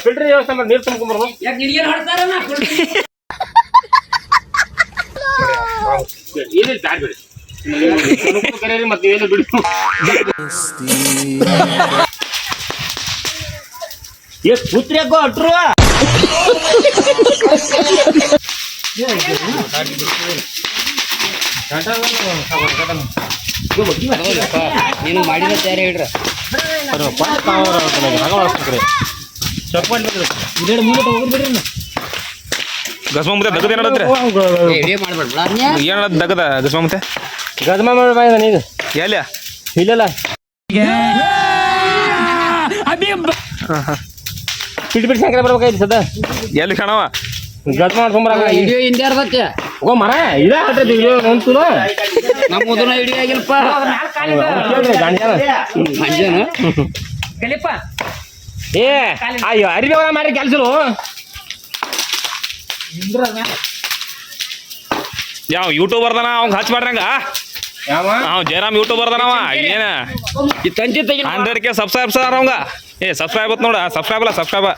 filter ವ್ಯವಸ್ಥೆ ಮಾಡಿ ನೀರು ತುಂಬ್ಕೊಂಡ್ಬರ್ಬೋ ಇಲ್ಲಿ ದಾರಿ ಬಿಡಿ ಕರೀರಿ ಮತ್ತೆ ಏನು ಬಿಡಿ ಪುತ್ರಿಯಾಗೋ ಅಟ್ರು ನೀನು ಮಾಡಿದ ತಯಾರಿ ಹೇಳ್ರಿ ಗಸ್ಮ ಮತ್ತೆ ದಗದ ಏನಡತ್ರಿ ಏನ ದಗದ ಗಸ್ಮ ಮತ್ತೆ ಗದ್ಮ ಮಾಡಿ ನೀನು ಎಲ್ಲಿ ಇಲ್ಲಲ್ಲ ಬಿಟ್ಟು ಬಿಟ್ಟು ಶಂಕರ ಬರ್ಬೇಕಾಯ್ತು ಸದ ಎಲ್ಲಿ ಕಾಣವ ಗದ್ಮ ಮಾಡ್ಕೊಂಬರ ವಿಡಿಯೋ ಹಿಂದೆ ಇರ್ತೈತೆ ಹೋಗೋ ಮರ ಇದ ಹಾಕ್ತೈತಿ ವಿಡಿಯೋ ಒಂದ್ಸಲ ನಮ್ಮ ಮೊದಲ ವಿಡಿಯೋ ಆಗಿಲ್ಪ ಏ ಅಯ್ಯೋ ಅರಿವಿ ಮಾಡಿ ಕೆಲ್ಸರು ಯಾವ ಯೂಟ್ಯೂಬರ್ದನ ಅವ್ಗೆ ಹಚ್ ಮಾಡ್ರಂಗ ಅವ್ ಜಯರಾಮ್ ಯೂಟ್ಯೂಬರ್ದನವ ಏನ ಈ ತಂಜಿ ತೆಗಿ 100K ಸಬ್ಸ್ಕ್ರೈಬ್ಸ್ ಅದಾರ ಅವಂಗ ಏ ಸಬ್ಸ್ಕ್ರೈಬ್ ನೋಡ ಸಬ್ಸ್ಕ್ರೈಬ್ ಅಲ್ಲ ಸಬ್ಸ್ಕ್ರೈಬ್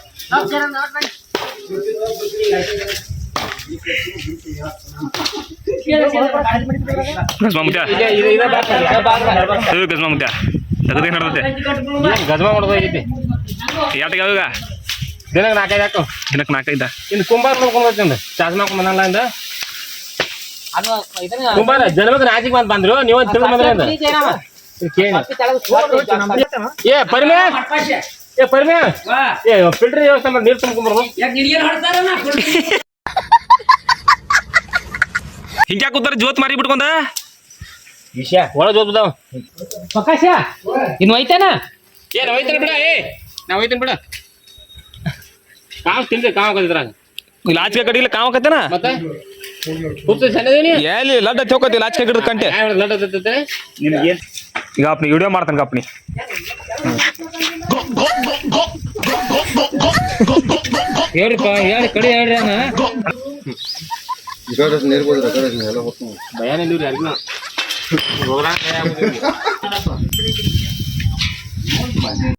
ತಗದೇ ನಡ್ದತೆ ಗದ್ಮ ಮಾಡೋದೈತಿ ಯಾಟಗ ಯಾವಾಗ ದಿನಕ್ಕೆ 4-5 ಹಾಕು ದಿನಕ್ಕೆ 4-5 ಇನ್ನು ಕುಂಬಾರ ನೋಡ್ಕೊಂಡ್ ಚಾಸ್ಮಾ ಬಂದಲ್ಲ ಇಂದ ಕುಂಬಾರ ಜನಮಕ್ ನಾಚಿಕ್ ಬಂದ್ ಬಂದ್ರು ನೀವು ತಿಳ್ಕೊಂಡ್ ಬಂದ್ರೆ ಏ ಪರಿಮೆ ಏ ಪರಿಮೆ ಏ ಫಿಲ್ಟರ್ ವ್ಯವಸ್ಥೆ ಮಾಡಿ ನೀರು ತುಂಬ್ಕೊಂಡ್ಬರ್ಬೋ ಹಿಂಗ್ಯಾ ಕೂತಾರ ಜೋತ್ ಮಾರಿ ಬಿಟ್ಕೊಂಡ ವಿಷಯ ಒಳ ಜೋತ್ ಬಿದ್ದಾವ ಪ್ರಕಾಶ ಇನ್ನು ಹೋಯ್ತೇನ ಏನ್ ಹೋಯ್ತಾನ ಬಿಡ ಏ ನಾ ಹೋಯ್ತೇನೆ ಬಿಡ ಕಾವ್ ತಿಂದ್ರೆ ಕಾವ್ ಕದಿದ್ರಾಗ ಲಾಚಿಗೆ ಕಡಿಲ್ಲ ಕಾವಕತ್ತೇನ ಮತ್ತೆ ಹುಟ್ಟು ಸಣ್ಣದೇನಿ ಎಲ್ಲಿ ಲಡ್ಡ ಚೌಕತಿ ಲಾಚಿಗೆ ಗಿಡದ ಕಂಟೆ ಲಡ್ಡ ತತ್ತೈತೆ ನಿಮ್ಗೆ ಏನ್ ಈಗ ಅಪ್ನಿ ವಿಡಿಯೋ ಮಾಡ್ತಾನೆ ಕಪ್ನಿ ಹೇಳ್ರಿಪ್ಪ ಹೇಳಿ ಕಡೆ ಹೇಳ್ರಿ ಅಣ್ಣ ಭಯಾನೇ ಇಲ್ಲವ್ರಿ ಯಾರಿಗೂ